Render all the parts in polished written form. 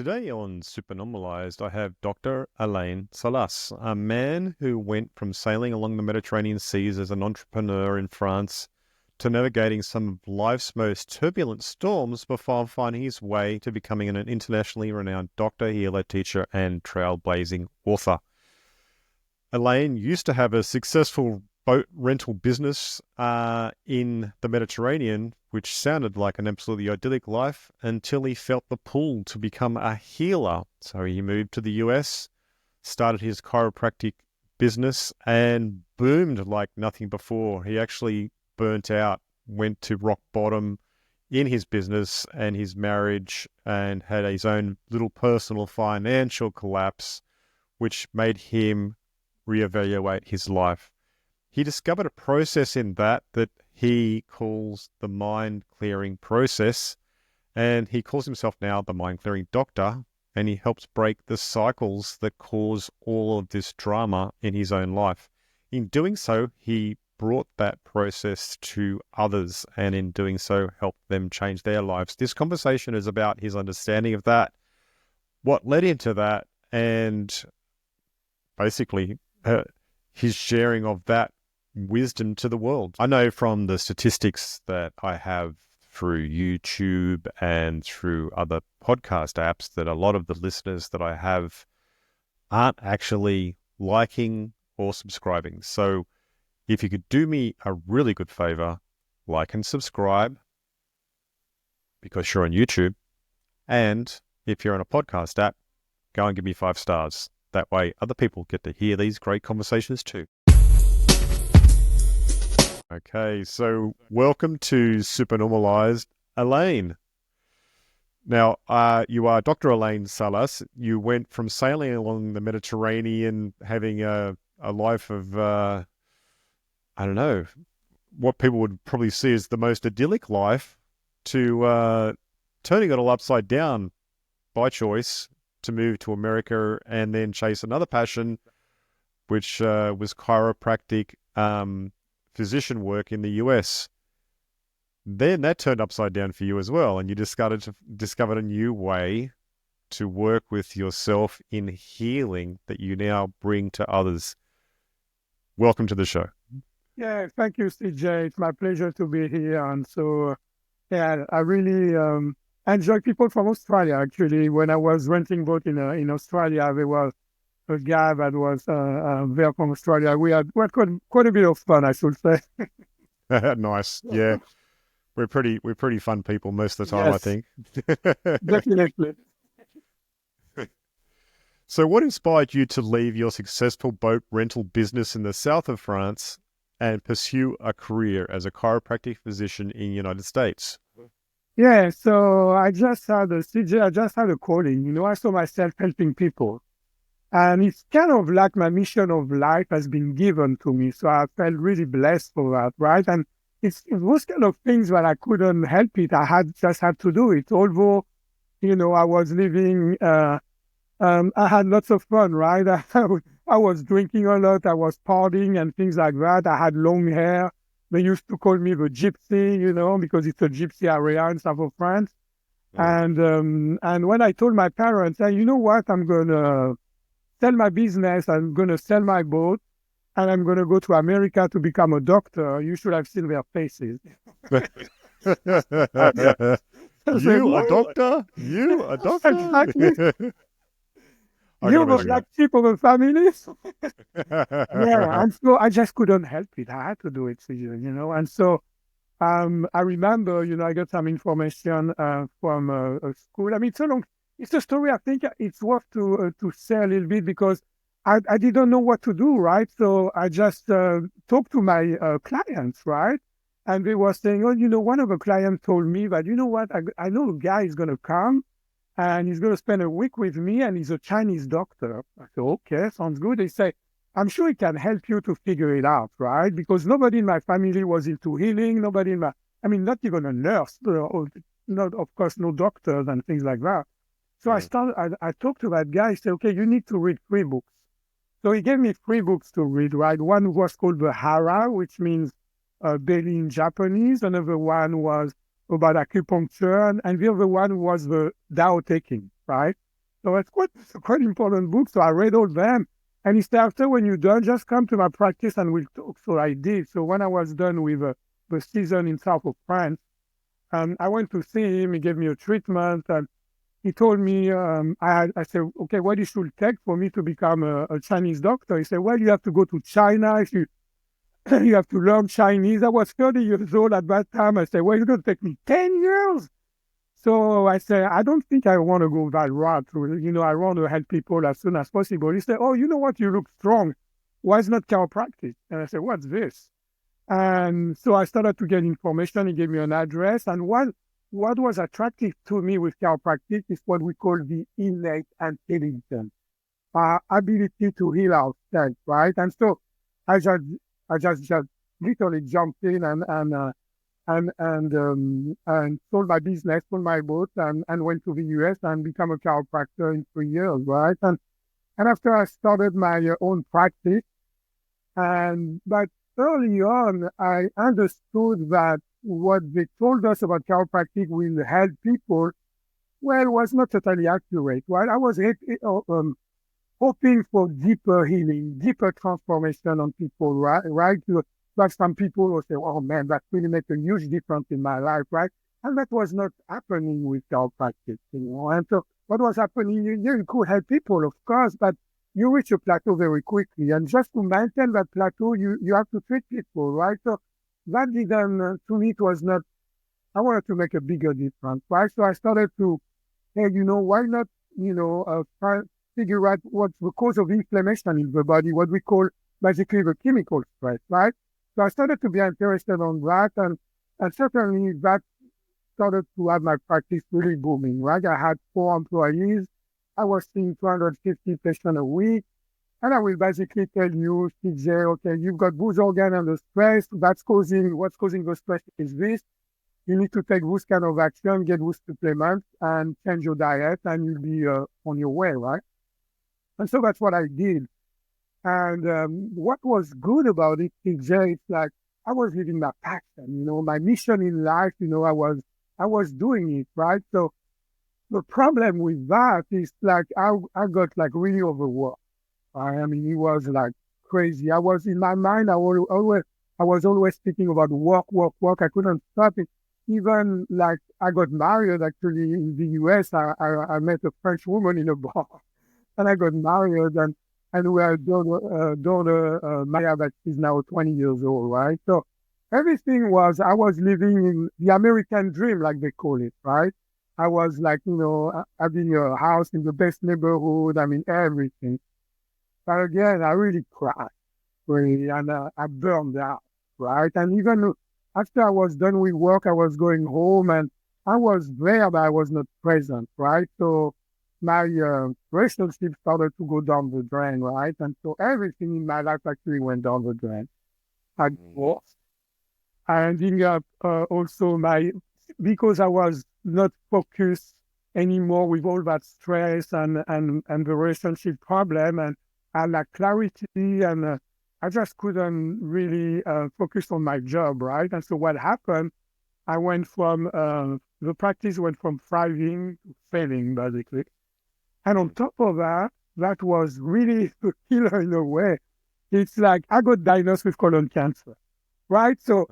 Today on Supernormalized, I have Dr. Alain Salas, a man who went from sailing along the Mediterranean seas as an entrepreneur in France to navigating some of life's most turbulent storms before finding his way to becoming an internationally renowned doctor, healer, teacher, and trailblazing author. Alain used to have a successful boat rental business in the Mediterranean, which sounded like an absolutely idyllic life until he felt the pull to become a healer. So he moved to the US, started his chiropractic business, and boomed like nothing before. He actually burnt out, went to rock bottom in his business and his marriage, and had his own little personal financial collapse, which made him reevaluate his life. He discovered a process in that he calls the mind-clearing process, and he calls himself now the mind-clearing doctor, and he helps break the cycles that cause all of this drama in his own life. In doing so, he brought that process to others, and in doing so, helped them change their lives. This conversation is about his understanding of that, what led into that, and basically his sharing of that wisdom to the world. I know from the statistics that I have through YouTube and through other podcast apps that a lot of the listeners that I have aren't actually liking or subscribing. So if you could do me a really good favor, like and subscribe because you're on YouTube. And if you're on a podcast app, go and give me 5 stars. That way other people get to hear these great conversations too. Okay, so welcome to Supernormalized, Alain. Now, you are Dr. Alain Salas. You went from sailing along the Mediterranean, having a life of, I don't know, what people would probably see as the most idyllic life, to turning it all upside down by choice to move to America and then chase another passion, which was chiropractic physician work in the US. Then that turned upside down for you as well, and you discovered a new way to work with yourself in healing that you now bring to others. Welcome to the show. Yeah, thank you, CJ. It's my pleasure to be here. And so, I really enjoy people from Australia. Actually, when I was renting boat in Australia, there was a guy that was there from Australia. We had quite a bit of fun, I should say. Nice. Yeah. We're pretty fun people most of the time, yes. I think. Definitely. So what inspired you to leave your successful boat rental business in the south of France and pursue a career as a chiropractic physician in the United States? Yeah, so I just had a calling. I saw myself helping people. And it's kind of like my mission of life has been given to me. So I felt really blessed for that, right? And it was kind of things that I couldn't help it. I just had to do it. Although, I was living, I had lots of fun, right? I was drinking a lot. I was partying and things like that. I had long hair. They used to call me the gypsy, because it's a gypsy area in south of France. Mm. And when I told my parents, hey, you know what, I'm going to sell my business, I'm going to sell my boat, and I'm going to go to America to become a doctor, you should have seen their faces. You a doctor? You a doctor? Exactly. You were like sheep of a family. Yeah, and so I just couldn't help it. I had to do it, and so I remember, I got some information from a school. I mean, it's a story I think it's worth to share a little bit because I didn't know what to do, right? So I just talked to my clients, right? And they were saying, oh, one of the clients told me that, you know what, I know a guy is going to come and he's going to spend a week with me and he's a Chinese doctor. I said, okay, sounds good. They say, I'm sure he can help you to figure it out, right? Because nobody in my family was into healing. Not even a nurse, not, of course, no doctors and things like that. So I talked to that guy. I said, okay, you need to read 3 books. So he gave me 3 books to read, right? One was called the Hara, which means belly in Japanese. Another one was about acupuncture. And the other one was the Tao Te Ching, right? So it's a quite important book. So I read all them. And he said, after when you're done, just come to my practice and we'll talk. So I did. So when I was done with the season in south of France, I went to see him. He gave me a treatment. And he told me, I said, okay, what it should take for me to become a Chinese doctor? He said, well, you have to go to China. If you, you have to learn Chinese. I was 30 years old at that time. I said, well, it's going to take me 10 years. So I said, I don't think I want to go that route. I want to help people as soon as possible. He said, oh, you know what? You look strong. Why is not chiropractic? And I said, what's this? And so I started to get information. He gave me an address. And what was attractive to me with chiropractic is what we call the innate intelligence, our ability to heal ourselves, right? And so I just, I just literally jumped in and sold my business, sold my boat, and went to the US and become a chiropractor in 3 years, right? And after I started my own practice, but early on, I understood that what they told us about chiropractic will help people, well, was not totally accurate, right? I was hoping for deeper healing, deeper transformation on people, right? Right? Like some people will say, oh man, that really makes a huge difference in my life, right? And that was not happening with chiropractic. And so what was happening, you could help people, of course, but you reach a plateau very quickly. And just to maintain that plateau, you have to treat people, right? So that didn't, to me, it was not, I wanted to make a bigger difference, right? So I started to, hey, why not, figure out what's the cause of inflammation in the body, what we call basically the chemical stress, right? So I started to be interested on that, and certainly that started to have my practice really booming, right? I had 4 employees. I was seeing 250 patients a week, and I will basically tell you, CJ, okay, you've got this organ under stress. What's causing the stress is this. You need to take this kind of action, get this supplement, and change your diet, and you'll be on your way, right? And so that's what I did. And what was good about it, CJ, it's like I was living my passion, my mission in life. I was doing it, right? So the problem with that is like I got like really overworked. I mean, it was like crazy. I was in my mind. I was always thinking about work, work, work. I couldn't stop it. Even like I got married actually in the US. I met a French woman in a bar, and I got married, and we had daughter Maya that is now 20 years old, right? So everything was I was living in the American dream, like they call it, right? I was like, having a house in the best neighborhood. I mean, everything. But again, I really cried, really, and I burned out, right? And even after I was done with work, I was going home, and I was there, but I was not present, right? So my relationship started to go down the drain, right? And so everything in my life actually went down the drain. I divorced. I ended up also because I was not focused anymore with all that stress and the relationship problem, and I lacked clarity, and I just couldn't really focus on my job, right? And so what happened, I went from, the practice went from thriving to failing, basically. And on top of that, that was really a killer in a way. It's like I got diagnosed with colon cancer, right? So,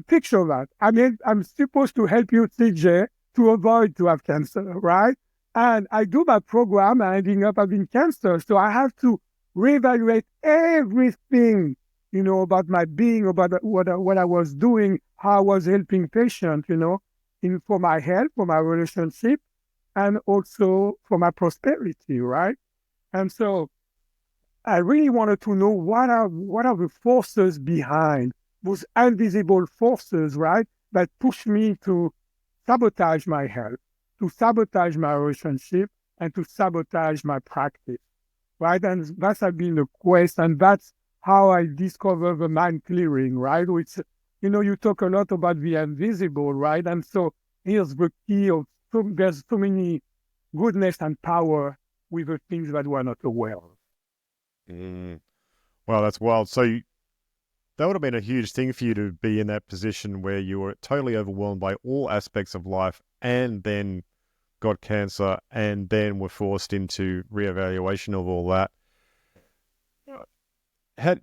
picture that. I mean, I'm supposed to help you, CJ, to avoid to have cancer, right? And I do my program, and ending up having cancer. So I have to reevaluate everything, about my being, about what I was doing, how I was helping patients, for my health, for my relationship, and also for my prosperity, right? And so I really wanted to know what are the forces behind those invisible forces, right, that push me to sabotage my health, to sabotage my relationship, and to sabotage my practice, right? And that's been the quest, and that's how I discover the mind clearing, right? Which, you talk a lot about the invisible, right? And so here's the key of there's so many goodness and power with the things that we're not aware of. Mm. Wow, that's wild. So that would have been a huge thing for you to be in that position where you were totally overwhelmed by all aspects of life and then got cancer, and then were forced into reevaluation of all that.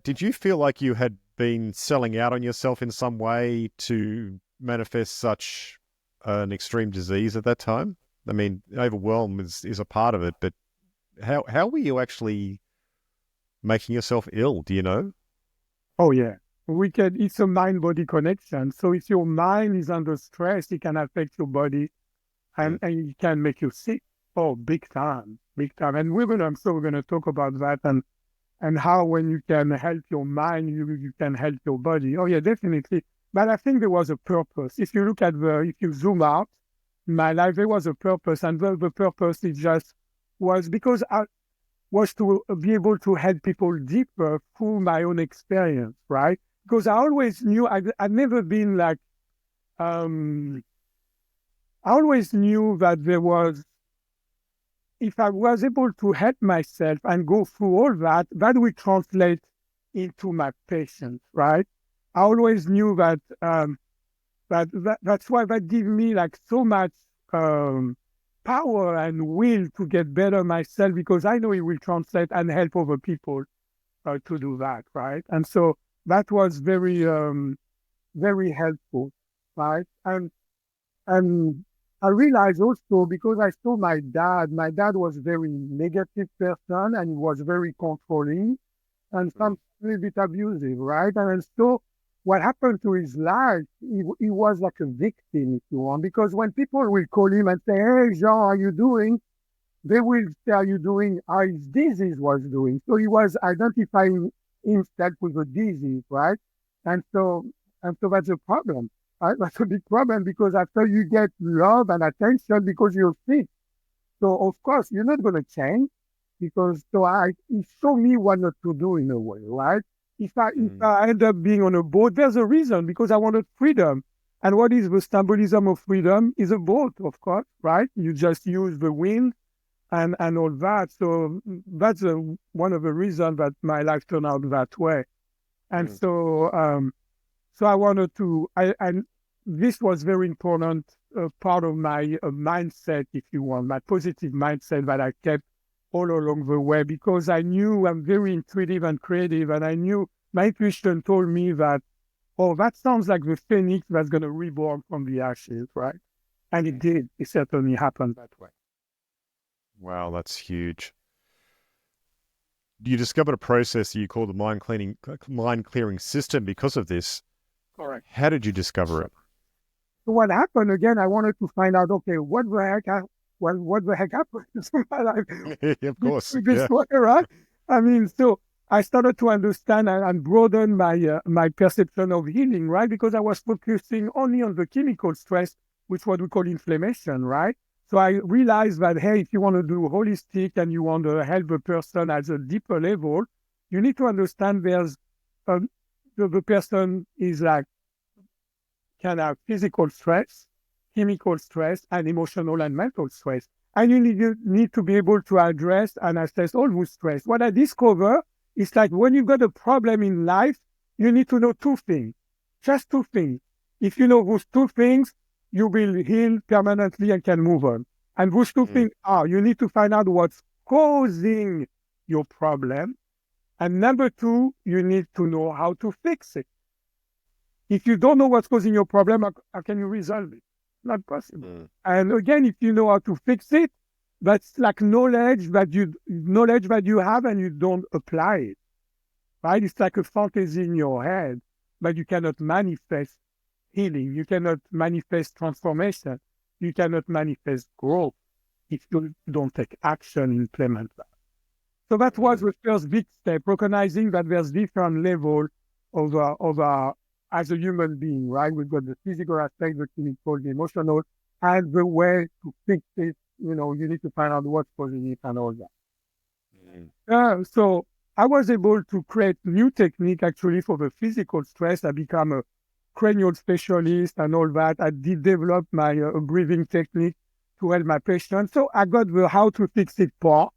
Did you feel like you had been selling out on yourself in some way to manifest such an extreme disease at that time? I mean, overwhelm is a part of it, but how were you actually making yourself ill? Do you know? Oh, yeah. It's a mind-body connection. So if your mind is under stress, it can affect your body and it can make you sick. Oh, big time, big time. And I'm sure we're gonna talk about that and how when you can help your mind, you can help your body. Oh yeah, definitely. But I think there was a purpose. If you zoom out, in my life, there was a purpose, and the purpose is just was because I was to be able to help people deeper through my own experience, right? Because I always knew I'd never been like, I always knew that if I was able to help myself and go through all that, that would translate into my patients, right? I always knew that, that's why that gave me like so much power and will to get better myself, because I know it will translate and help other people to do that, right? And so that was very, very helpful, right? And I realized also because I saw my dad was a very negative person and he was very controlling and sometimes a little bit abusive, right? And so what happened to his life, he was like a victim, if you want, because when people will call him and say, "Hey, Jean, how are you doing?" They will tell you doing how his disease was doing. So he was identifying himself with a disease, right? And so, and so that's a problem. Right? That's a big problem because after you get love and attention because you're sick, so of course you're not going to change because he showed me what not to do in a way, right? If I end up being on a boat, there's a reason because I wanted freedom. And what is the symbolism of freedom? Is a boat, of course, right? You just use the wind and all that. So that's one of the reasons that my life turned out that way. And so I wanted to, and this was very important part of my mindset, if you want, my positive mindset that I kept all along the way, because I knew I'm very intuitive and creative, and I knew my intuition told me that, oh, that sounds like the phoenix that's going to reborn from the ashes, right? And it did. It certainly happened that way. Wow, that's huge. You discovered a process that you call the mind clearing system because of this. Correct. How did you discover it? So what happened again? I wanted to find out. Okay, what the heck happened to my life? Of course, this way, right? I mean, so I started to understand and broaden my perception of healing, right? Because I was focusing only on the chemical stress, which what we call inflammation, right? So I realized that, hey, if you want to do holistic and you want to help a person at a deeper level, you need to understand there's the person is like can have physical stress, chemical stress, and emotional and mental stress. And you need to be able to address and assess all those stress. What I discover is like when you've got a problem in life, you need to know two things, just two things. If you know those two things, you will heal permanently and can move on. And those two things are, you need to find out what's causing your problem. And number two, you need to know how to fix it. If you don't know what's causing your problem, how can you resolve it? Not possible. And again, if you know how to fix it, that's like knowledge that you have and you don't apply it. Right? It's like a fantasy in your head, but you cannot manifest healing. You cannot manifest transformation. You cannot manifest growth if you don't take action and implement that. So that was the first big step, recognizing that there's different levels of as a human being, right? We've got the physical aspect, the chemical, the emotional, and the way to fix it. You know, you need to find out what's causing it and all that. So I was able to create new technique actually for the physical stress. I became a cranial specialist and all that. I did develop my breathing technique to help my patients. So I got the how to fix it part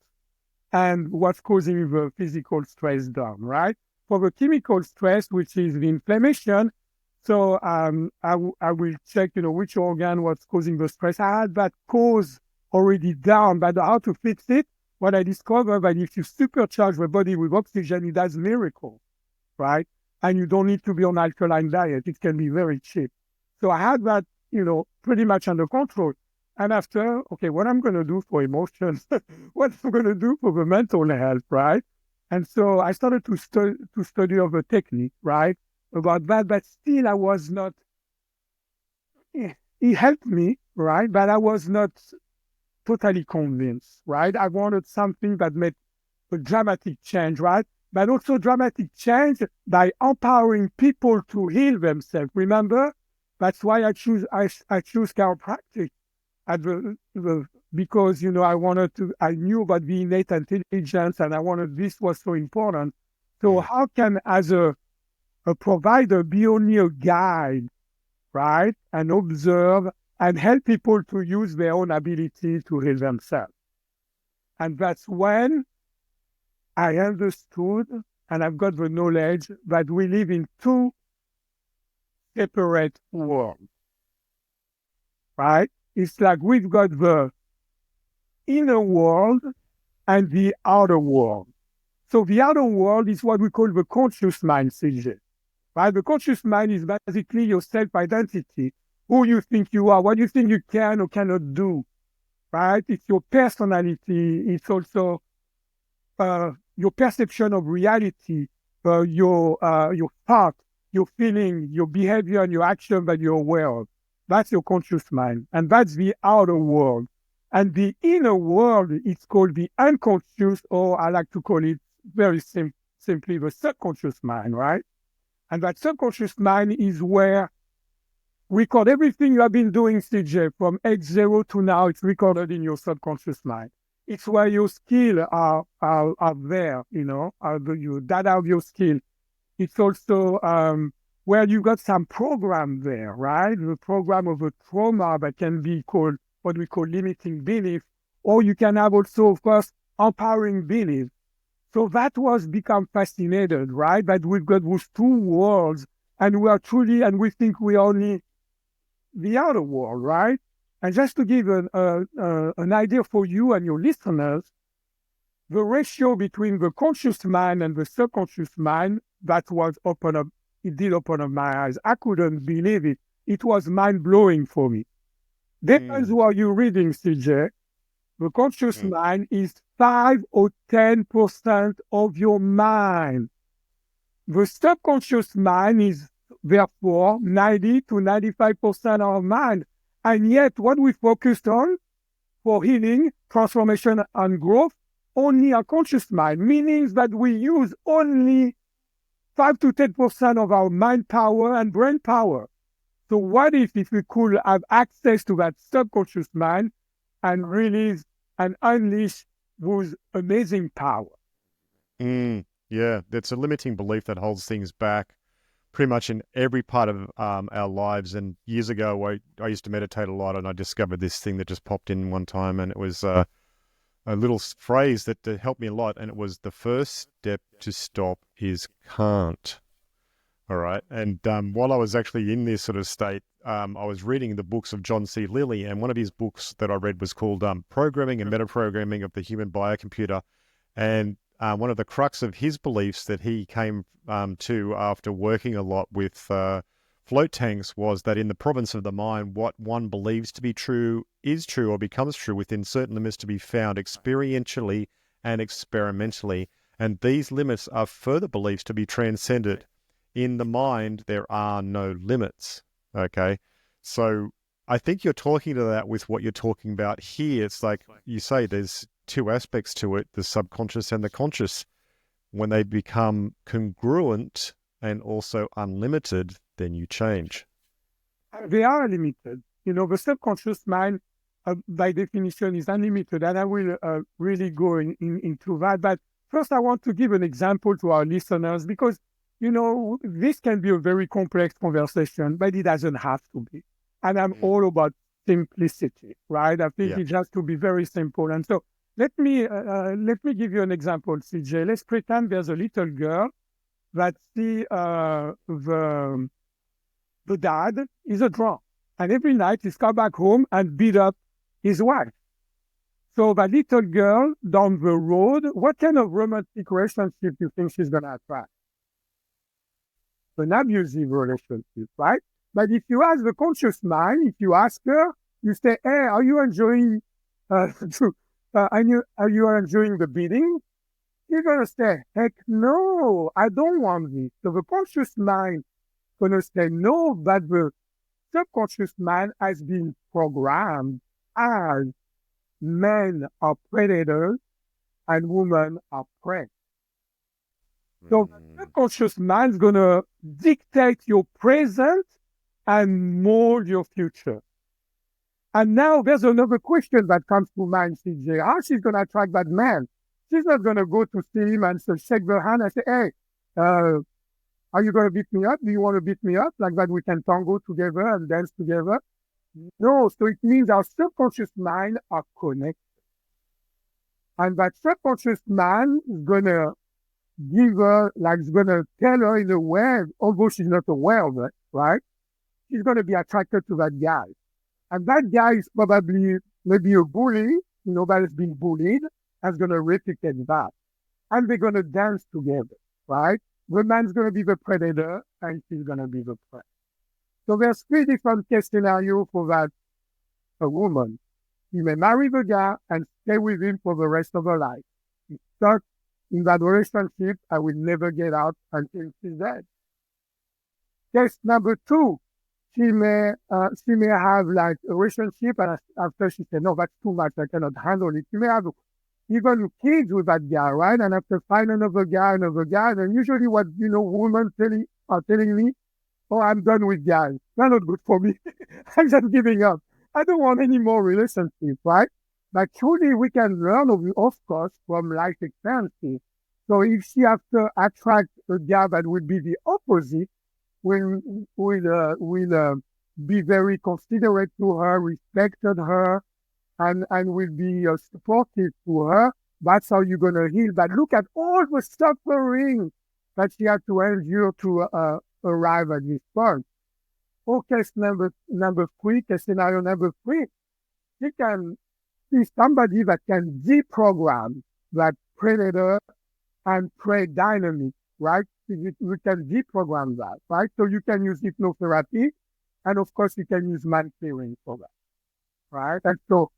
and what's causing the physical stress down, right? For the chemical stress, which is the inflammation, so I will check, which organ was causing the stress. I had that cause already down, but how to fix it? What I discovered that if you supercharge the body with oxygen, it does miracles, right? And you don't need to be on alkaline diet. It can be very cheap. So I had that, pretty much under control. And after, okay, what I'm going to do for emotions, what I'm going to do for the mental health, right? And so I started to study of the technique, right, about that. But still, I was not. It helped me, right? But I was not totally convinced, right? I wanted something that made a dramatic change, right? But also dramatic change by empowering people to heal themselves. Remember, that's why I choose chiropractic at because I knew about the innate intelligence, and I wanted this was so important. So how can, as a provider, be only a guide, right, and observe and help people to use their own ability to heal themselves? And that's when I understood, and I've got the knowledge that we live in two separate worlds, right? It's like we've got the inner world and the outer world. So the outer world is what we call the conscious mind, CJ, right? The conscious mind is basically your self-identity, who you think you are, what you think you can or cannot do, right? It's your personality. It's also your perception of reality, your thought, your feeling, your behavior, and your action that you're aware of. That's your conscious mind. And that's the outer world. And the inner world, it's called the unconscious, or I like to call it very simply the subconscious mind, right? And that subconscious mind is where record everything you have been doing, CJ, from age 0 to now. It's recorded in your subconscious mind. It's where your skills are there, the data of your skill. It's also where you got some program there, right? The program of a trauma that can be called what we call limiting belief, or you can have also, of course, empowering belief. So that was become fascinated, right? That we've got those two worlds, and we think we are only the outer world, right? And just to give an idea for you and your listeners, the ratio between the conscious mind and the subconscious mind, that was it did open up my eyes. I couldn't believe it. It was mind-blowing for me. Depends what you're reading, CJ. The conscious mind is 5 or 10% of your mind. The subconscious mind is therefore 90 to 95% of our mind. And yet what we focused on for healing, transformation, and growth, only our conscious mind, meaning that we use only 5 to 10% of our mind power and brain power. So what if we could have access to that subconscious mind and release and unleash those amazing power? Yeah, that's a limiting belief that holds things back pretty much in every part of our lives. And years ago, I used to meditate a lot, and I discovered this thing that just popped in one time, and it was a little phrase that helped me a lot, and it was, the first step to stop is can't. All right. And while I was actually in this sort of state, I was reading the books of John C. Lilly, and one of his books that I read was called Programming and Metaprogramming of the Human Biocomputer. And one of the crux of his beliefs that he came to after working a lot with float tanks was that in the province of the mind, what one believes to be true is true or becomes true within certain limits to be found experientially and experimentally. And these limits are further beliefs to be transcended. In the mind, there are no limits. Okay. So I think you're talking to that with what you're talking about here. It's like you say, there's two aspects to it, the subconscious and the conscious. When they become congruent and also unlimited, then you change. They are limited. The subconscious mind, by definition, is unlimited, and I will really go into that. But first, I want to give an example to our listeners, because this can be a very complex conversation, but it doesn't have to be. And I'm all about simplicity, right? I think it has to be very simple. And so let me give you an example, CJ. Let's pretend there's a little girl that the dad is a drunk, and every night he's come back home and beat up his wife. So that little girl down the road, what kind of romantic relationship you think she's going to attract? An abusive relationship, right? But if you ask the conscious mind, if you ask her, you say, hey, are you enjoying are you enjoying the beating? You're going to say, heck no, I don't want this. So the conscious mind going to say no, but the subconscious mind has been programmed as men are predators and women are prey. So the subconscious mind is going to dictate your present and mold your future. And now there's another question that comes to mind, CJ. How she's going to attract that man? She's not going to go to see him and shake their hand and say, hey, are you going to beat me up? Do you want to beat me up? Like that we can tango together and dance together? No, so it means our subconscious mind are connected. And that subconscious mind is going to give her, like, it's going to tell her in a way, although she's not aware of it, right? She's going to be attracted to that guy. And that guy is probably maybe a bully, that has been bullied, and is going to replicate that. And they're going to dance together, right? The man's going to be the predator, and she's going to be the prey. So there's 3 different case scenarios for that a woman. She may marry the guy and stay with him for the rest of her life. She's stuck in that relationship and will never get out until she's dead. Case number 2, she may have like a relationship and after she said, no, that's too much, I cannot handle it. She may have even kids with that guy, right? And after find another guy, then usually what, women are telling me, oh, I'm done with guys. They're not good for me. I'm just giving up. I don't want any more relationships, right? But truly we can learn, of course, from life experiences. So if she has to attract a guy that would be the opposite, will be very considerate to her, respected her, and will be supportive to her, that's how you're going to heal. But look at all the suffering that she had to endure to arrive at this point. Okay, scenario number 3, she can see somebody that can deprogram that predator and prey dynamic, right? You can deprogram that, right? So you can use hypnotherapy, and of course you can use mind clearing for that, right? And so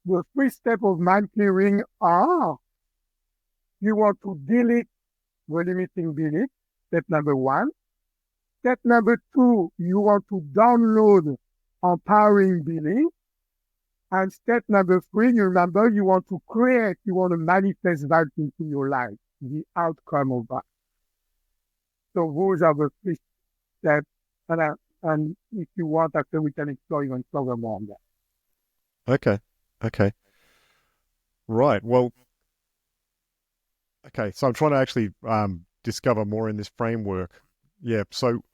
the 3 steps of mind clearing are, you want to delete the limiting belief, step number 1. Step number 2, you want to download empowering belief. And step number 3, you remember, you want to manifest that into your life, the outcome of that. So those are the 3 steps. And if you want, after we can explore even further more on that. Okay. Right. Well, okay. So I'm trying to actually discover more in this framework. Yeah. So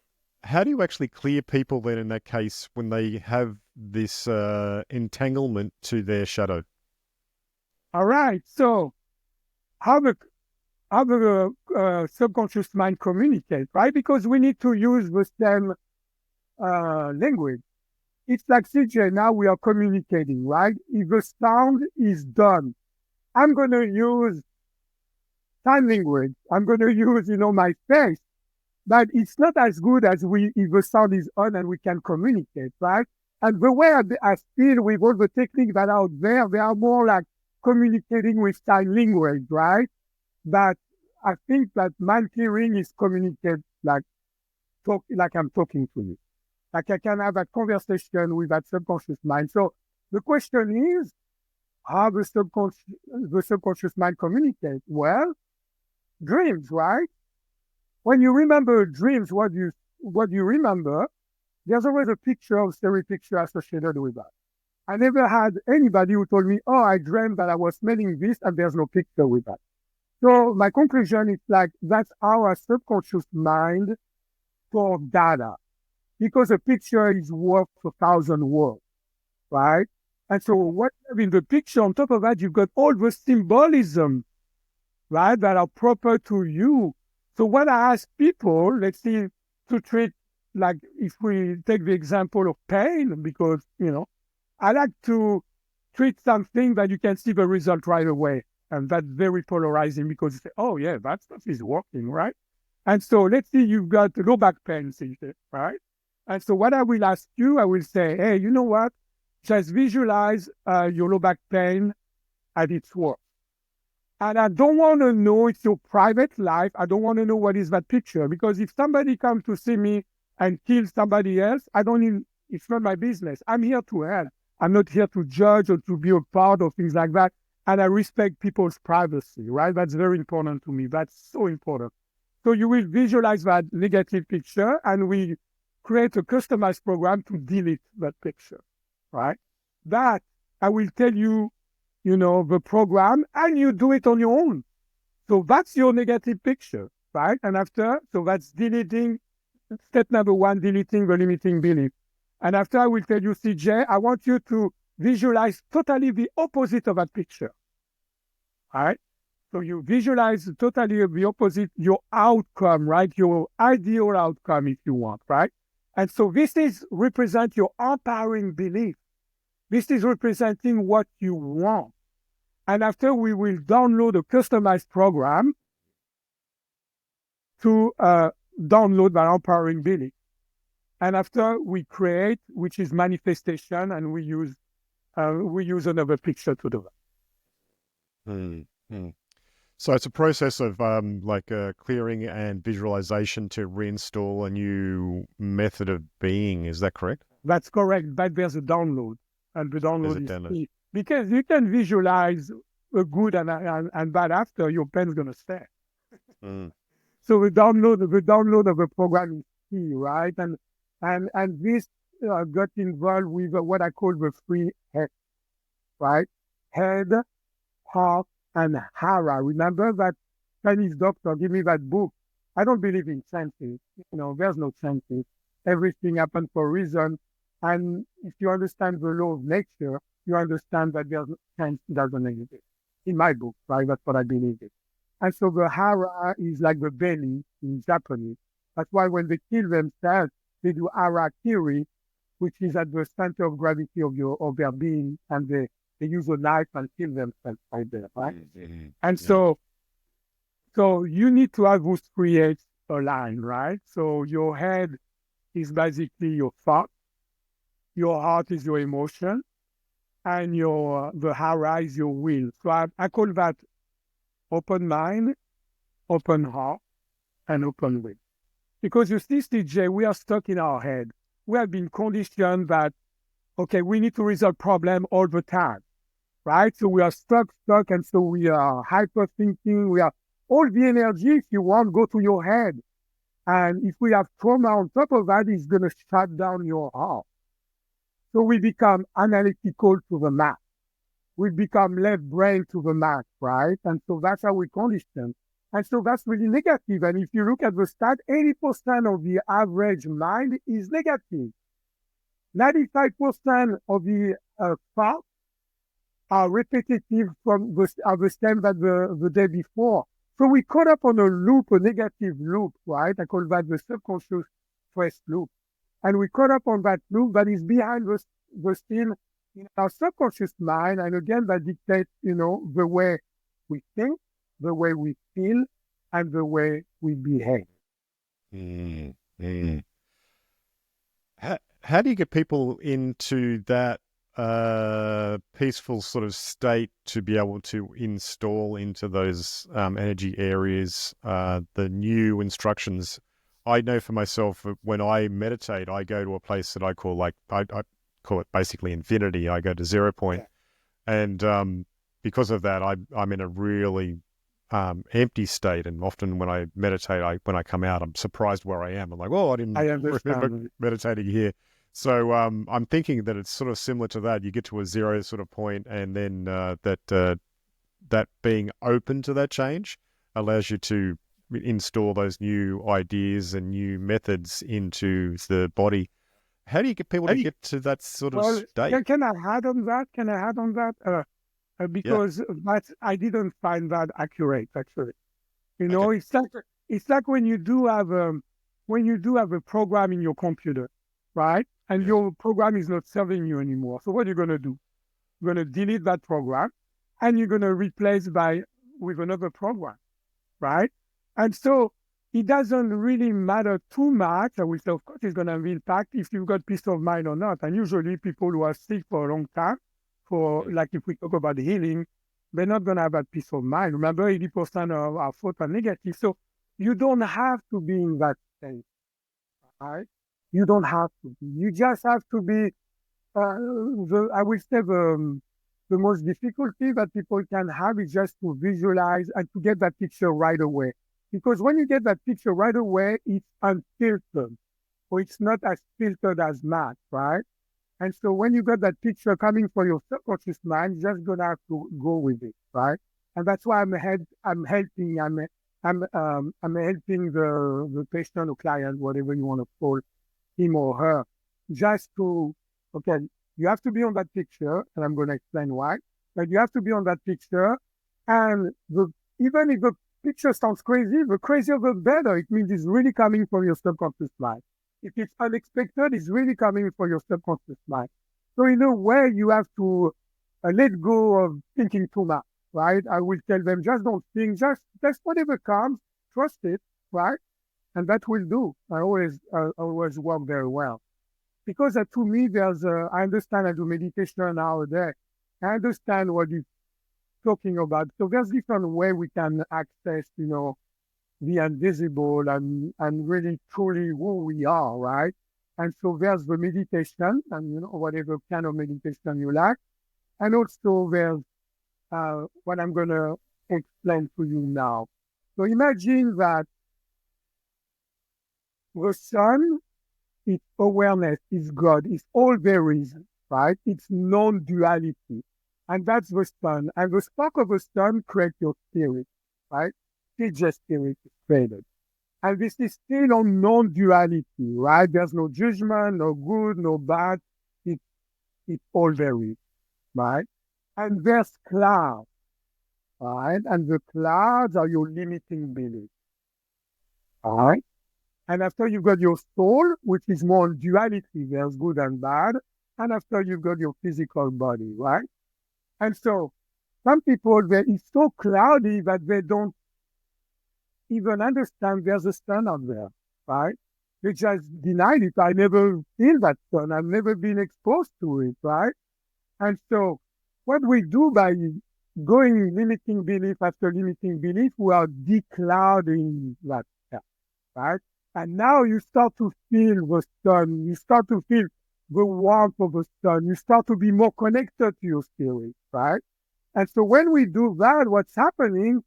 how do you actually clear people then in that case when they have this entanglement to their shadow? All right. So how the subconscious mind communicate, right? Because we need to use the same language. It's like CJ, now we are communicating, right? If the sound is done, I'm going to use sign language. I'm going to use, my face. But it's not as good as if the sound is on and we can communicate, right? And the way I feel with all the techniques that are out there, they are more like communicating with sign language, right? But I think that mind clearing is communicate like I'm talking to you. Like I can have a conversation with that subconscious mind. So the question is, how the subconscious mind communicate? Well, dreams, right? When you remember dreams, what you remember, there's always a scary picture associated with that. I never had anybody who told me, oh, I dreamed that I was smelling this and there's no picture with that. So my conclusion is like, that's our subconscious mind for data. Because a picture is worth 1,000 words, right? And so what you have in the picture, on top of that, you've got all the symbolism, right, that are proper to you. So when I ask people, let's see, to treat, like if we take the example of pain, because, I like to treat something that you can see the result right away. And that's very polarizing because you say, oh, yeah, that stuff is working, right? And so let's say you've got low back pain, right? And so what I will ask you, I will say, hey, you know what? Just visualize your low back pain at its worst. And I don't want to know it's your private life. I don't want to know what is that picture. Because if somebody comes to see me and kills somebody else, it's not my business. I'm here to help. I'm not here to judge or to be a part of things like that. And I respect people's privacy, right? That's very important to me. That's so important. So you will visualize that negative picture and we create a customized program to delete that picture, right? That I will tell you, the program, and you do it on your own. So that's your negative picture, right? And so that's deleting, step number 1, deleting the limiting belief. And after I will tell you, CJ, I want you to visualize totally the opposite of that picture, right? So you visualize totally the opposite, your outcome, right? Your ideal outcome, if you want, right? And so this represent your empowering belief. This is representing what you want. And after we will download a customized program to download that empowering belief. And after we create, which is manifestation, and we use another picture to do that. Mm-hmm. So it's a process of clearing and visualization to reinstall a new method of being. Is that correct? That's correct. But there's a download, and the download is key. Because you can visualize a good and bad after, your pen's going to stay. So the download of a program is key, right? And this got involved with what I call the 3 heads, right? Head, heart, and Hara. Remember that Chinese doctor gave me that book. I don't believe in chances. There's no chances. Everything happens for a reason. And if you understand the law of nature, you understand that there's no chance doesn't exist. In my book, right? That's what I believe in. And so the Hara is like the belly in Japanese. That's why when they kill themselves, they do harakiri, which is at the center of gravity of their being, and they use a knife and kill themselves right there, right? Mm-hmm. And so you need to have those 3 heads aligned, right? So your head is basically your thought, your heart is your emotion, and the Hara is your will. So I call that open mind, open heart, and open will. Because you see, CJ, we are stuck in our head. We have been conditioned that, okay, we need to resolve problem all the time, right? So we are stuck, and so we are hyper-thinking. We are all the energy, if you want, go to your head. And if we have trauma on top of that, it's going to shut down your heart. So we become analytical to the max. We become left brain to the max, right? And so that's how we condition. And so that's really negative. And if you look at the stat, 80% of the average mind is negative. 95% of the thoughts are repetitive from the same that the day before. So we caught up on a loop, a negative loop, right? I call that the subconscious stress loop. And we caught up on that loop that is behind the scene in our subconscious mind. And again, that dictates, the way we think, the way we feel, and the way we behave. Mm-hmm. How do you get people into that peaceful sort of state to be able to install into those energy areas the new instructions? I know for myself, when I meditate, I go to a place that I call I call it basically infinity. I go to 0 point. Yeah. And because of that, I'm in a really empty state. And often when I meditate, when I come out, I'm surprised where I am. I'm like, oh, I didn't remember meditating here. So I'm thinking that it's sort of similar to that. You get to a 0 sort of point, and then that being open to that change allows you to install those new ideas and new methods into the body. How do you get people to get to that sort of state? Can I add on that? Because I didn't find that accurate, actually. Okay. It's like when you do have a program in your computer, right? And your program is not serving you anymore. So what are you going to do? You're going to delete that program and you're going to replace with another program, right? And so it doesn't really matter too much. I will say, of course, it's going to have impact if you've got peace of mind or not. And usually people who are sick for a long time, like if we talk about healing, they're not going to have that peace of mind. Remember, 80% of our thoughts are negative. So you don't have to be in that state, right? You don't have to be. You just have to be, I will say the most difficulty that people can have is just to visualize and to get that picture right away. Because when you get that picture right away, it's unfiltered, or it's not as filtered as math, right? And so when you got that picture coming from your subconscious mind, you're just gonna have to go with it, right? And that's why I'm helping the patient or client, whatever you want to call him or her, just to, okay, you have to be on that picture, and I'm going to explain why, but you have to be on that picture, and even if the picture sounds crazy, the crazier the better. It means it's really coming from your subconscious mind. If it's unexpected, it's really coming from your subconscious mind. So in a way, you have to let go of thinking too much, right? I will tell them, just don't think, just whatever comes, trust it, right? And that will do. I always work very well. Because to me, I understand I do meditation nowadays. I understand what you're talking about. So there's different way we can access, the invisible and really truly who we are, right? And so there's the meditation and, whatever kind of meditation you like. And also there's what I'm going to explain to you now. So imagine that the sun, its awareness, is God, is all there is, right? It's non-duality. And that's the sun. And the spark of the sun creates your spirit, right? It's just spirit is created. And this is still on non-duality, right? There's no judgment, no good, no bad. It, it's all there is, right? And there's clouds, right? And the clouds are your limiting beliefs, all right? And after you've got your soul, which is more duality, there's good and bad. And after you've got your physical body, right? And so some people, it's so cloudy that they don't even understand there's a sun out there, right? They just denied it. I never feel that sun. I've never been exposed to it, right? And so what we do by going limiting belief after limiting belief, we are declouding that stuff, right? And now you start to feel the sun. You start to feel the warmth of the sun. You start to be more connected to your spirit, right? And so when we do that, what's happening,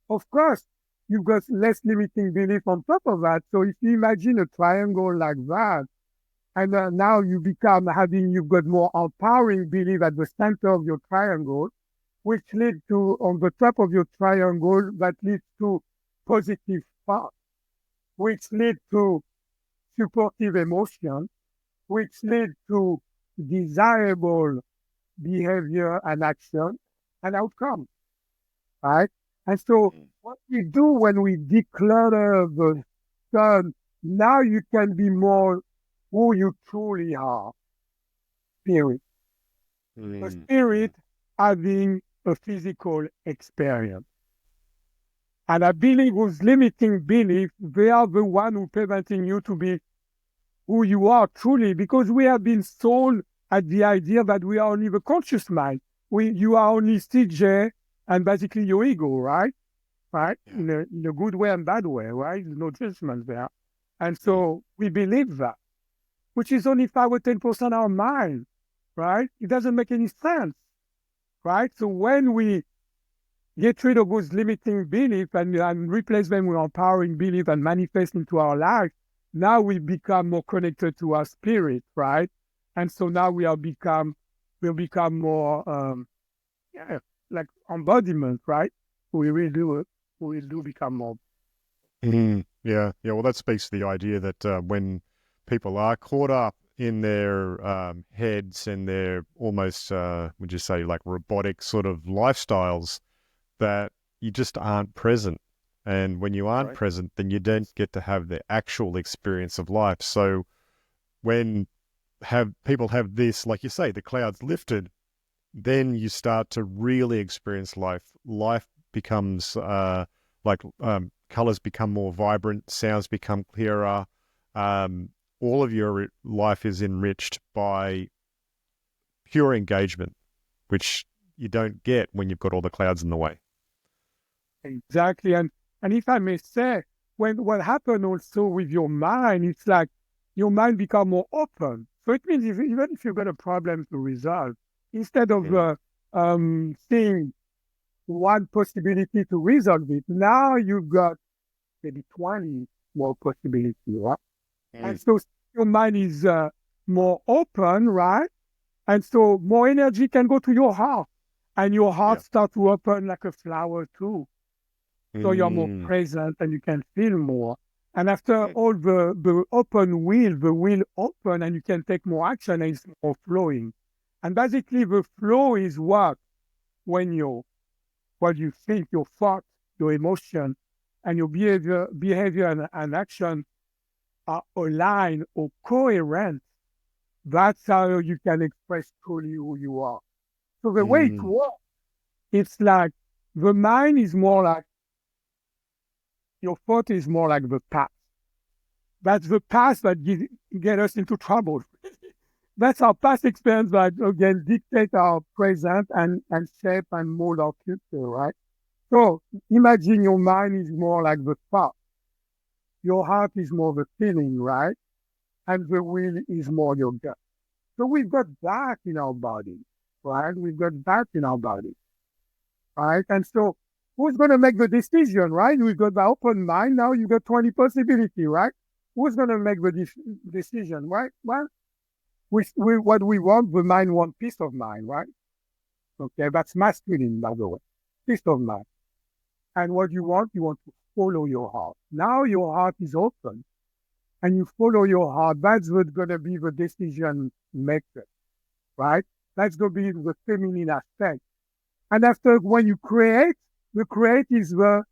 of course, you've got less limiting belief on top of that. So if you imagine a triangle like that, and now you've got more empowering belief at the center of your triangle, which leads to, on the top of your triangle, that leads to positive thoughts, which lead to supportive emotion, which lead to desirable behavior and action and outcome, right? And so what we do when we declutter the sun, now you can be more who you truly are, spirit. A spirit having a physical experience. And I believe those limiting beliefs, they are the one who preventing you to be who you are truly, because we have been sold at the idea that we are only the conscious mind. You are only CJ and basically your ego, right? Right? Yeah. In a good way and bad way, right? There's no judgment there. And so we believe that, which is only 5 or 10% our mind, right? It doesn't make any sense, right? So when we get rid of those limiting beliefs and replace them with empowering belief and manifest into our life, now we become more connected to our spirit, right? And so now we'll become more, like embodiment, right? We really do become more. Yeah. Well, that speaks to the idea that when people are caught up in their heads and their almost, would you say, like robotic sort of lifestyles, that you just aren't present. And when you aren't present, then you don't get to have the actual experience of life. So when people have this, like you say, the clouds lifted, then you start to really experience life. Life becomes colors become more vibrant, sounds become clearer. All of your life is enriched by pure engagement, which you don't get when you've got all the clouds in the way. Exactly. And if I may say, when what happened also with your mind, it's like your mind become more open. So it means even if you've got a problem to resolve, instead of seeing one possibility to resolve it, now you've got maybe 20 more possibilities, right? And so your mind is more open, right? And so more energy can go to your heart, and your heart start to open like a flower too. So you're more present and you can feel more. And after all the open will, the will open and you can take more action and it's more flowing. And basically the flow is when what you think, your thought, your emotion, and your behavior and action are aligned or coherent. That's how you can express truly who you are. So the way it works, it's like the mind is more like your thought is more like the past. That's the past that get us into trouble. That's our past experience that, again, dictate our present and shape and mold our future, right? So imagine your mind is more like the thought. Your heart is more the feeling, right? And the will is more your gut. So we've got that in our body, right? We've got that in our body, right? And so who's going to make the decision, right? We've got the open mind. Now you've got 20 possibility, right? Who's going to make the decision, right? Well, what we want, the mind wants peace of mind, right? Okay, that's masculine, by the way, peace of mind. And what you want to follow your heart. Now your heart is open and you follow your heart. That's what's going to be the decision maker, right? That's going to be the feminine aspect. And after, when you create, the create is the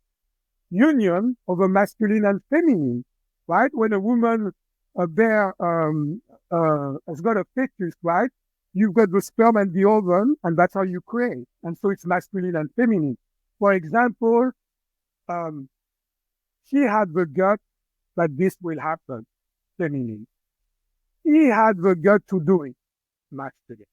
union of a masculine and feminine, right? When a woman has got a fetus, right? You've got the sperm and the ovum, and that's how you create. And so it's masculine and feminine. For example, she had the gut that this will happen, feminine. He had the gut to do it, masculine.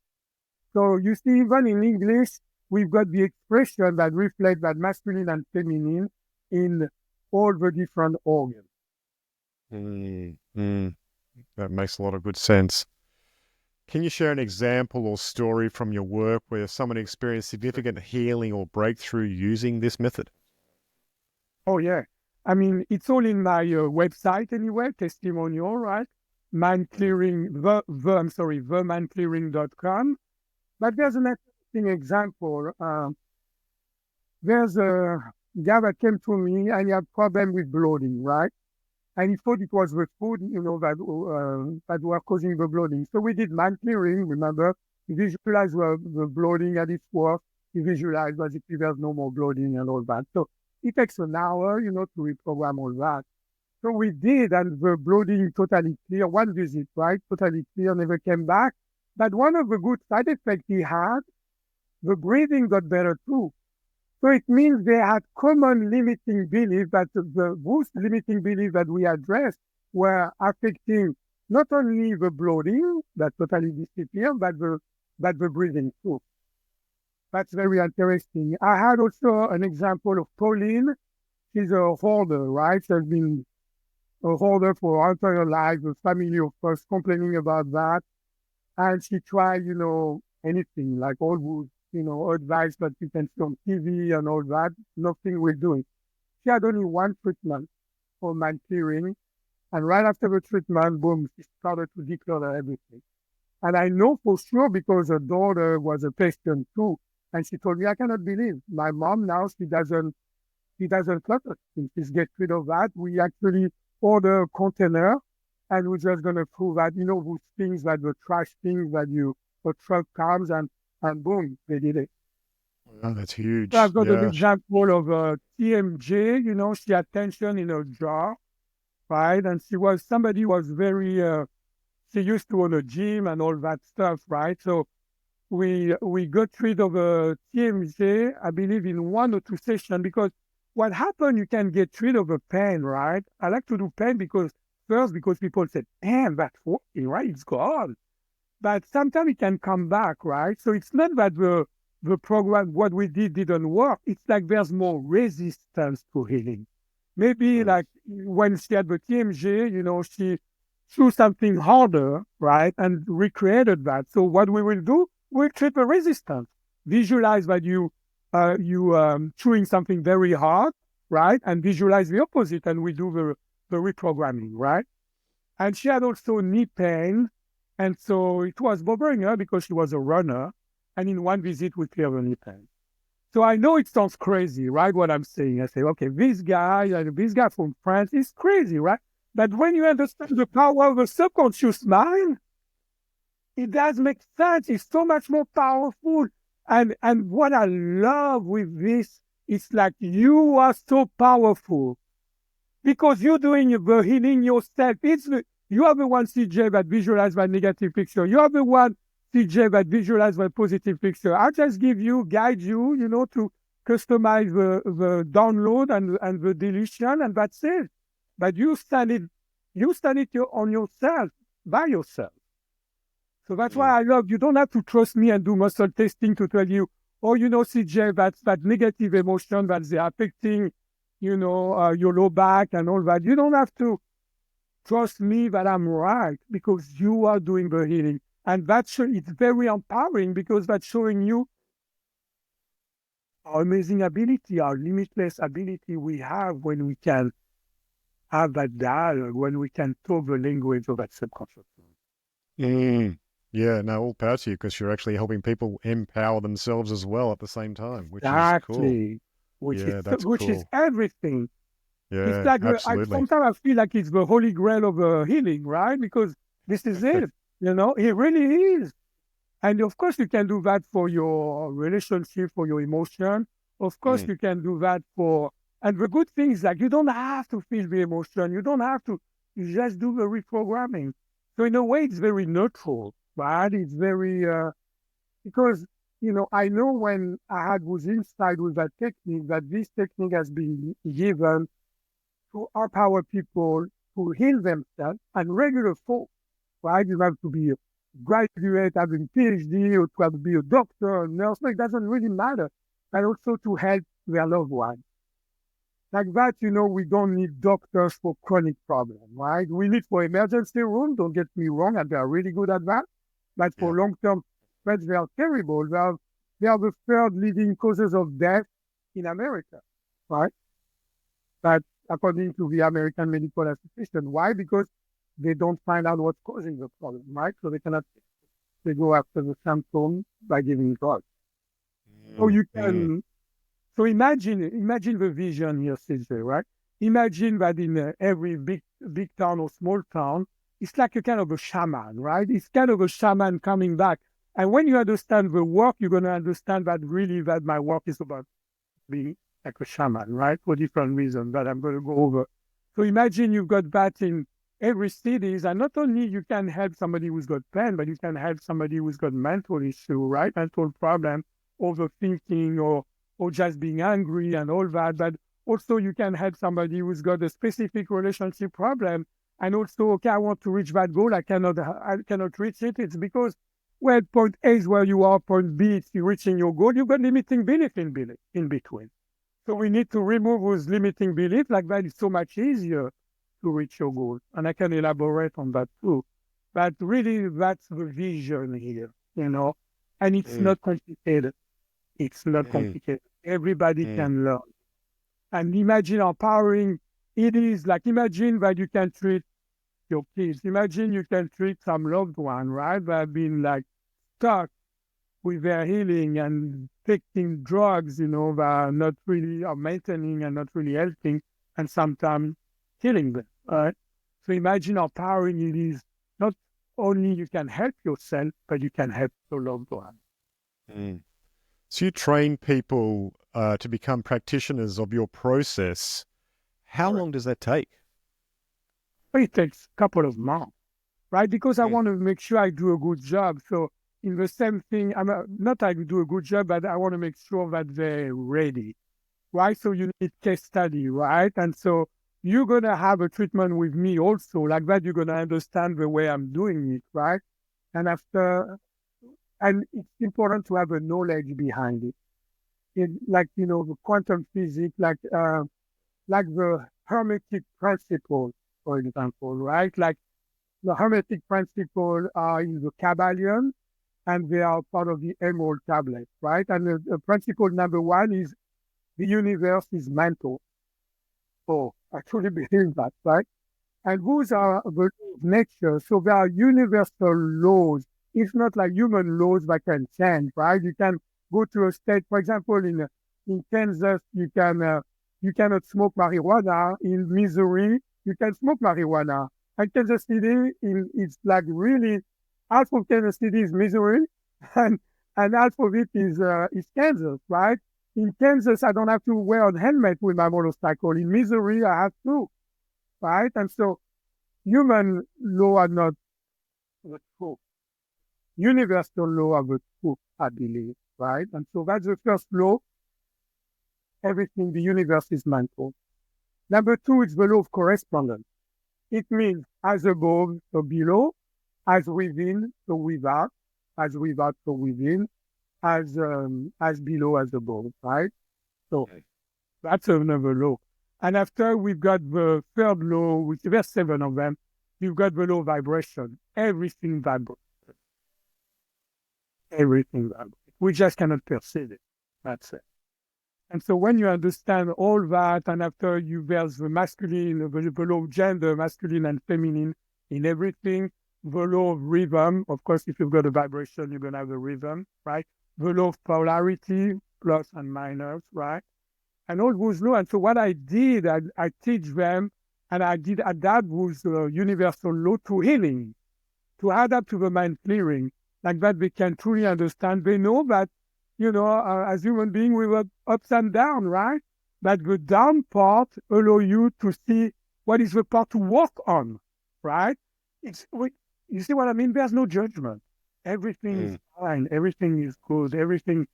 So you see, even in English, we've got the expression that reflects that masculine and feminine in all the different organs. That makes a lot of good sense. Can you share an example or story from your work where someone experienced significant healing or breakthrough using this method? Oh, yeah. I mean, it's all in my website anyway, testimonial, right? themanclearing.com. But there's an interesting example. There's a guy that came to me and he had problem with bloating, right? And he thought it was the food, that were causing the bloating. So we did mind clearing, remember? We visualized the bloating at its worst. We visualized basically there's no more bloating and all that. So it takes an hour, to reprogram all that. So we did, and the bloating totally clear. One visit, right? Totally clear, never came back. But one of the good side effects he had, the breathing got better too. So it means they had common limiting beliefs that those limiting beliefs that we addressed were affecting not only the bloating that totally disappeared, but the breathing too. That's very interesting. I had also an example of Pauline. She's a hoarder, right? She's been a hoarder for her entire life. The family, of course, complaining about that. And she tried, anything, like all those advice that you can see on TV and all that, nothing will do it. She had only one treatment for mind clearing, and right after the treatment, boom, she started to declutter everything. And I know for sure because her daughter was a patient too, and she told me, I cannot believe my mom now, she doesn't clutter. She's get rid of that. We actually order a container, and we're just going to prove that, those things, that the trash things that a truck comes and boom, they did it. Oh, that's huge. So I've got an example of TMJ, she had tension in her jaw, right? And somebody was very, she used to own a gym and all that stuff, right? So we got rid of a TMJ, I believe, in 1 or 2 sessions because what happened, you can get rid of a pain, right? I like to do pain because first, because people said, damn, that's working, right? It's gone. But sometimes it can come back, right? So it's not that the program, what we did didn't work. It's like there's more resistance to healing. Maybe Mm. like when she had the TMJ, she threw something harder, right? And recreated that. So what we will do, we'll treat the resistance. Visualize that you chewing something very hard, right? And visualize the opposite, and we do the reprogramming, right? And she had also knee pain. And so it was bothering her because she was a runner. And in one visit, we cleared the knee pain. So I know it sounds crazy, right? What I'm saying. I say, okay, this guy from France is crazy, right? But when you understand the power of the subconscious mind, it does make sense. It's so much more powerful. And what I love with this, it's like you are so powerful because you're doing the healing yourself. You are the one, CJ, that visualize that negative picture. You are the one, CJ, that visualize that positive picture. I just guide you, to customize the download and the deletion, and that's it. But you stand it on yourself, by yourself. So that's Mm. why I love you. Don't have to trust me and do muscle testing to tell you, oh, CJ, that's that negative emotion that's affecting, your low back and all that. You don't have to trust me that I'm right because you are doing the healing. And it's very empowering because that's showing you our amazing ability, our limitless ability we have when we can have that dialogue, when we can talk the language of that subconscious mind. Mm. Yeah, no, all power to you because you're actually helping people empower themselves as well at the same time, which is cool. Exactly. Yeah, that's Which is cool. everything. It's Yeah, like absolutely. sometimes I feel like it's the holy grail of healing, right? Because this is it. It really is. And of course, you can do that for your relationship, for your emotion. Of course, Mm. you can do that and the good thing is like you don't have to feel the emotion. You don't have to, you just do the reprogramming. So in a way, it's very neutral, right? It's very, because, I know when I had was inside with that technique, that this technique has been given to empower people to heal themselves and regular folk, right? You have to be a graduate, having PhD, or to have to be a doctor, a nurse. No, it doesn't really matter. And also to help their loved ones. Like that, we don't need doctors for chronic problems, right? We need for emergency room, don't get me wrong, and they are really good at that. But Yeah. for long-term threats, they are terrible. They are the third leading causes of death in America, right? But according to the American Medical Association. Why? Because they don't find out what's causing the problem, right? So they go after the symptom by giving drugs. So Mm. you Mm. can, so imagine the vision here, CJ, right? Imagine that in every big town or small town, it's like a kind of a shaman, right? It's kind of a shaman coming back. And when you understand the work, you're going to understand that really that my work is about being like a shaman, right? For different reasons that I'm going to go over. So imagine you've got that in every cities, and not only you can help somebody who's got pain, but you can help somebody who's got mental issue, right? Mental problem, overthinking, or just being angry and all that. But also you can help somebody who's got a specific relationship problem, and also, okay, I want to reach that goal. I cannot reach it. It's because well, point A is where you are, point B is you reaching your goal. You've got limiting belief in between. So we need to remove those limiting beliefs. Like that, it's so much easier to reach your goal. And I can elaborate on that too. But really, that's the vision here. And it's Mm. not complicated. It's not Mm. complicated. Everybody Mm. can learn. And imagine how empowering it is. Like imagine that you can treat your kids. Imagine you can treat some loved one, right? That have been like stuck with their healing and taking drugs, that are not really are maintaining and not really helping, and sometimes killing them. Right? So imagine how empowering it is. Not only you can help yourself, but you can help your loved one. Mm. So you train people to become practitioners of your process. How Correct. long does that take? It takes a couple of months, right? Because I Mm. want to make sure I do a good job. So in the same thing. Not I do a good job, but I want to make sure that they're ready, right? So you need case study, right? And so you're going to have a treatment with me also. Like that, you're going to understand the way I'm doing it, right? And and it's important to have a knowledge behind it. Like, the quantum physics, like the hermetic principle, for example, right? Like the hermetic principle are in the Kabbalion, and they are part of the Emerald Tablet, right? And the principle number one is the universe is mental. Oh, I truly believe that, right? And those are the laws of nature. So there are universal laws. It's not like human laws that can change, right? You can go to a state, for example, in Kansas, you cannot smoke marijuana. In Missouri, you can smoke marijuana. And Kansas City, it's like really half of Kansas City is Missouri, and half of it is Kansas, right? In Kansas, I don't have to wear a helmet with my motorcycle. In Missouri, I have to, right? And so human law are not the truth. Universal law are the truth, I believe, right? And so that's the first law. Everything, the universe is mental. Number two, it's the law of correspondence. It means as above, so below, as within, so without, as without, so within, as below, as above, right? So that's another law. And after we've got the third law, which there's 7 of them, you've got the law of vibration. Everything vibrates. Everything vibrates. We just cannot perceive it. That's it. And so when you understand all that, and after there's the masculine, the law of gender, masculine and feminine in everything, the law of rhythm, of course, if you've got a vibration, you're going to have a rhythm, right? The law of polarity, plus and minus, right? And all those laws. And so what I did, I teach them, and I did adapt those universal law to healing, to adapt to the mind clearing, like that they can truly understand. They know that, as human beings, we were ups and down, right? That the down part allow you to see what is the part to work on, right? You see what I mean? There's no judgment. Everything is fine. Everything is good. Everything.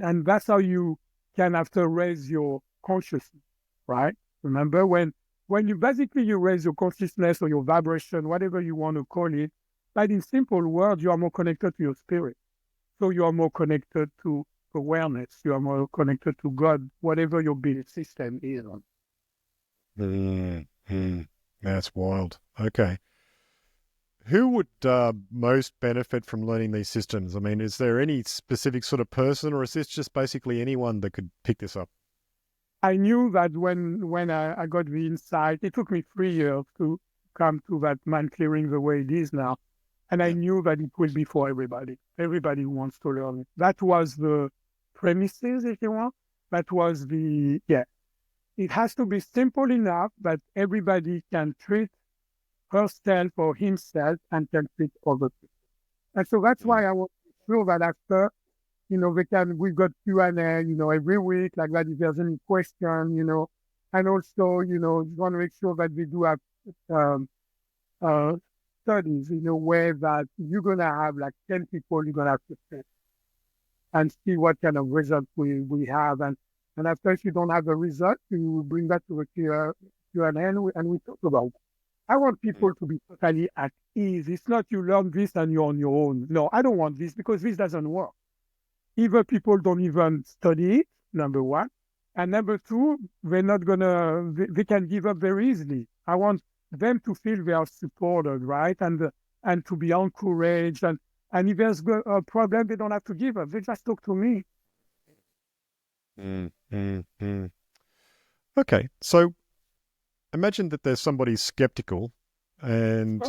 And that's how you can after raise your consciousness, right? Remember when you raise your consciousness or your vibration, whatever you want to call it, but in simple words, you are more connected to your spirit. So you are more connected to awareness. You are more connected to God, whatever your belief system is. That's wild. Okay. Who would most benefit from learning these systems? I mean, is there any specific sort of person, or is this just basically anyone that could pick this up? I knew that when I got the insight, it took me 3 years to come to that mind clearing the way it is now. And I knew that it will be for everybody. Everybody who wants to learn it. That was the premises, if you want. That was it has to be simple enough that everybody can treat herself or himself and can treat other people. And so that's why I want to show that after, we've got Q&A, every week, like that, if there's any question, and also, want to make sure that we do have studies in a way that you're going to have like 10 people you're going to have to fit and see what kind of result we have. And after, if you don't have a result, you bring that to the Q&A and we talk about it. I want people to be totally at ease. It's not you learn this and you're on your own. No, I don't want this because this doesn't work. Either people don't even study it, number one. And number two, they can give up very easily. I want them to feel they are supported, right? And to be encouraged. And if there's a problem, they don't have to give up. They just talk to me. Okay, so imagine that there's somebody skeptical and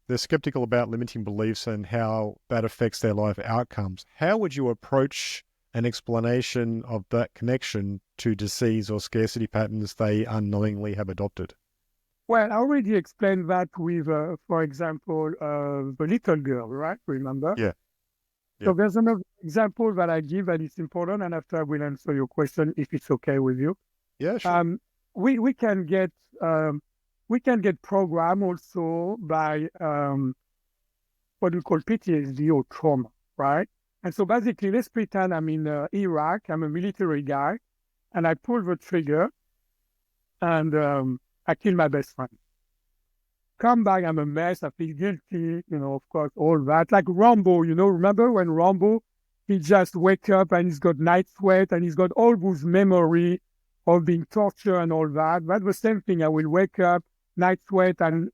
they're skeptical about limiting beliefs and how that affects their life outcomes. How would you approach an explanation of that connection to disease or scarcity patterns they unknowingly have adopted? Well, I already explained that with, for example, the little girl, right? Remember? Yeah. So there's another example that I give that is important, and after I will answer your question if it's okay with you. Yeah, sure. We can get programmed also by what we call PTSD or trauma. right? And so basically, let's pretend I'm in Iraq. I'm a military guy, and I pull the trigger, and I kill my best friend. Come back, I'm a mess. I feel guilty, of course, all that. Like Rambo, remember when Rambo, he just wake up and he's got night sweat and he's got all those memory of being tortured and all that. That's the same thing. I will wake up, night sweat, and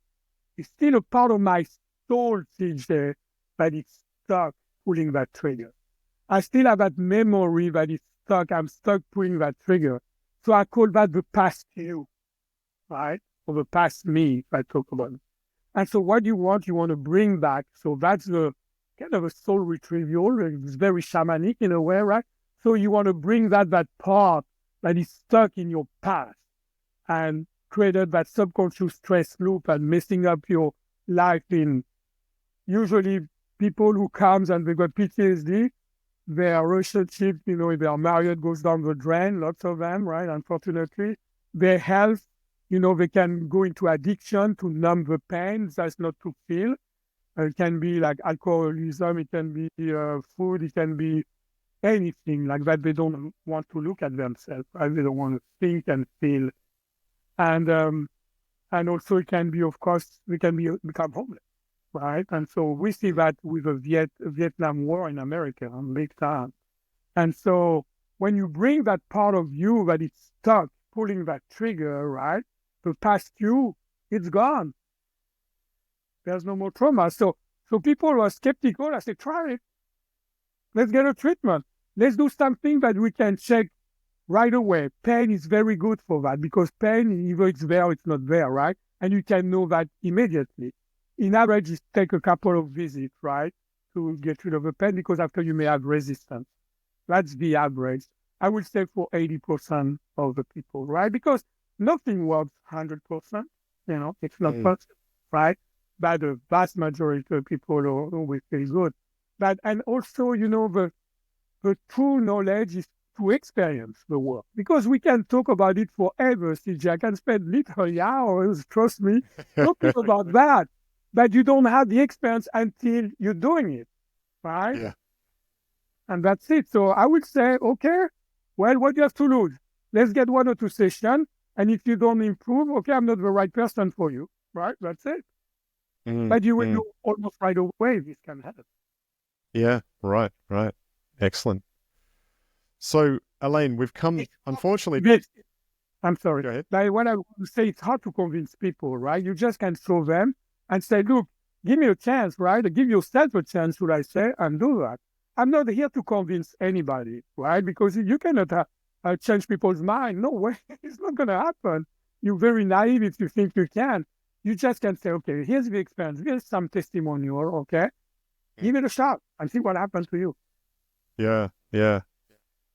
it's still a part of my soul sits there, but it's stuck pulling that trigger. I still have that memory that is stuck. I'm stuck pulling that trigger. So I call that the past you, right? Or the past me, if I talk about it. And so what you want to bring back. So that's the kind of a soul retrieval. It's very shamanic in a way, right? So you want to bring that part that is stuck in your past and created that subconscious stress loop and messing up your life in usually people who comes and they got PTSD, their relationship, if they are married, goes down the drain, lots of them, right? Unfortunately, their health, they can go into addiction to numb the pain, that's not to feel. It can be like alcoholism, it can be food, it can be anything like that. They don't want to look at themselves, right? They don't want to think and feel. And also it can be, of course, they can become homeless, right? And so we see that with the Vietnam War in America, big time. And so when you bring that part of you that is stuck, pulling that trigger, right? The past you, it's gone. There's no more trauma. So people are skeptical. I say, try it. Let's get a treatment. Let's do something that we can check right away. Pain is very good for that because pain, either it's there or it's not there, right? And you can know that immediately. In average, it takes a couple of visits, right, to get rid of the pain because after you may have resistance. That's the average. I would say for 80% of the people, right? Because nothing works 100%. It's not perfect, right? But the vast majority of people always feel good. But and also, the true knowledge is to experience the work because we can talk about it forever, CJ. I can spend literally hours, trust me, talking about that. But you don't have the experience until you're doing it, right? Yeah. And that's it. So I would say, okay, well, what do you have to lose? Let's get 1 or 2 sessions. And if you don't improve, okay, I'm not the right person for you, right? That's it. But you will know almost right away this can happen. Yeah, right. Excellent. So, Alain, we've come, unfortunately... I'm sorry. Go ahead. Like what I would say, it's hard to convince people, right? You just can show them and say, look, give me a chance, right? Or give yourself a chance, should I say, and do that. I'm not here to convince anybody, right? Because you cannot change people's mind. No way. It's not going to happen. You're very naive if you think you can. You just can say, okay, here's the experience. Here's some testimonial, okay? Give it a shot and see what happens to you. Yeah.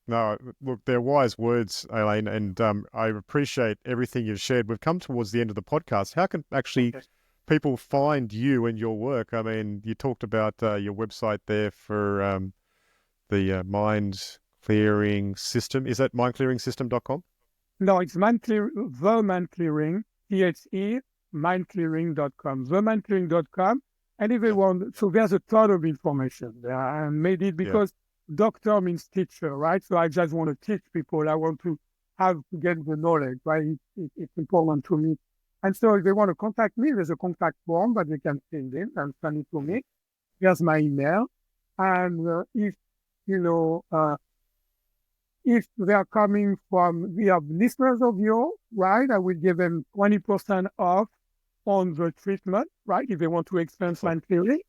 No, look, they're wise words, Alain, and I appreciate everything you've shared. We've come towards the end of the podcast. How can actually people find you and your work? I mean, you talked about your website there for the mind clearing system. Is that mindclearingsystem.com? No, it's the Mind Clearing, THE, mindclearing.com, themindclearing.com. And if they want, so there's a ton of information there. I made it because doctor means teacher, right? So I just want to teach people. I want to get the knowledge, right? It's important to me. And so if they want to contact me, there's a contact form that they can fill in and send it to me. Here's my email. And if they are coming from, we have listeners of yours, right? I will give them 20% off on the treatment, right? If they want to experience mind clearing.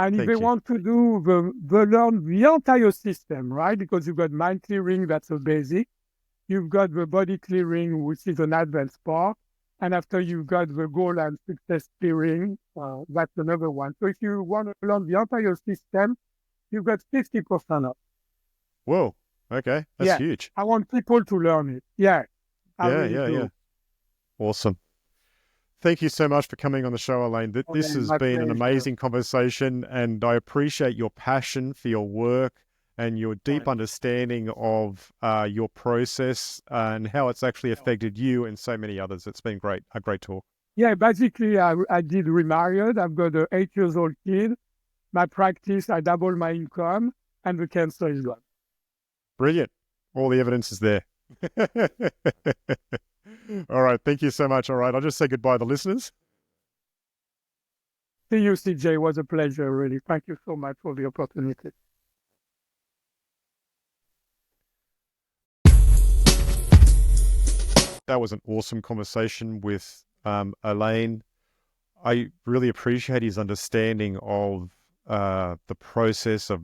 And if they want to do learn the entire system, right? Because you've got mind clearing, that's a basic. You've got the body clearing, which is an advanced part. And after you've got the goal and success clearing, that's another one. So if you want to learn the entire system, you've got 50% off. Whoa. Okay. That's huge. I want people to learn it. Yeah. Yeah. Awesome. Thank you so much for coming on the show, Alain. This has been an amazing conversation, and I appreciate your passion for your work and your deep understanding of your process and how it's actually affected you and so many others. It's been a great talk. Yeah, basically, I did remarried. I've got an 8-year-old kid, my practice, I double my income, and the cancer is gone. Brilliant. All the evidence is there. All right. Thank you so much. All right. I'll just say goodbye to the listeners. See you, CJ. It was a pleasure, really. Thank you so much for the opportunity. That was an awesome conversation with Alain. I really appreciate his understanding of the process of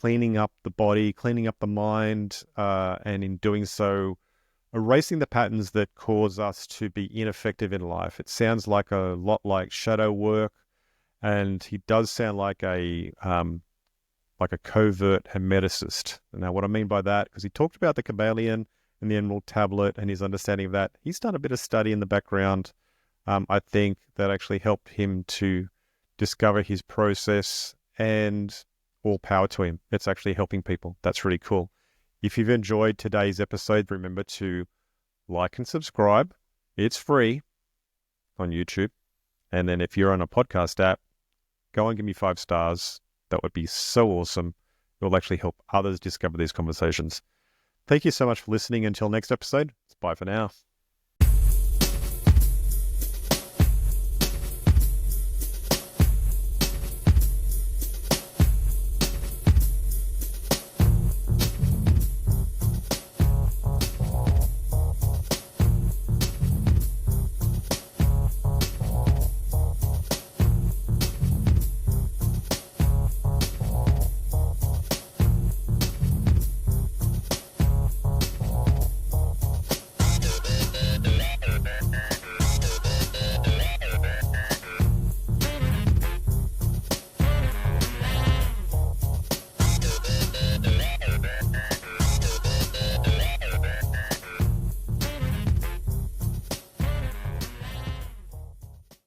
cleaning up the body, cleaning up the mind, and in doing so, erasing the patterns that cause us to be ineffective in life. It sounds like a lot like shadow work, and he does sound like a covert hermeticist. Now, what I mean by that, because he talked about the Kabbalion and the Emerald Tablet and his understanding of that, he's done a bit of study in the background. I think that actually helped him to discover his process, and all power to him. It's actually helping people. That's really cool. If you've enjoyed today's episode, remember to like and subscribe. It's free on YouTube. And then if you're on a podcast app, go and give me 5 stars. That would be so awesome. It will actually help others discover these conversations. Thank you so much for listening. Until next episode, it's bye for now.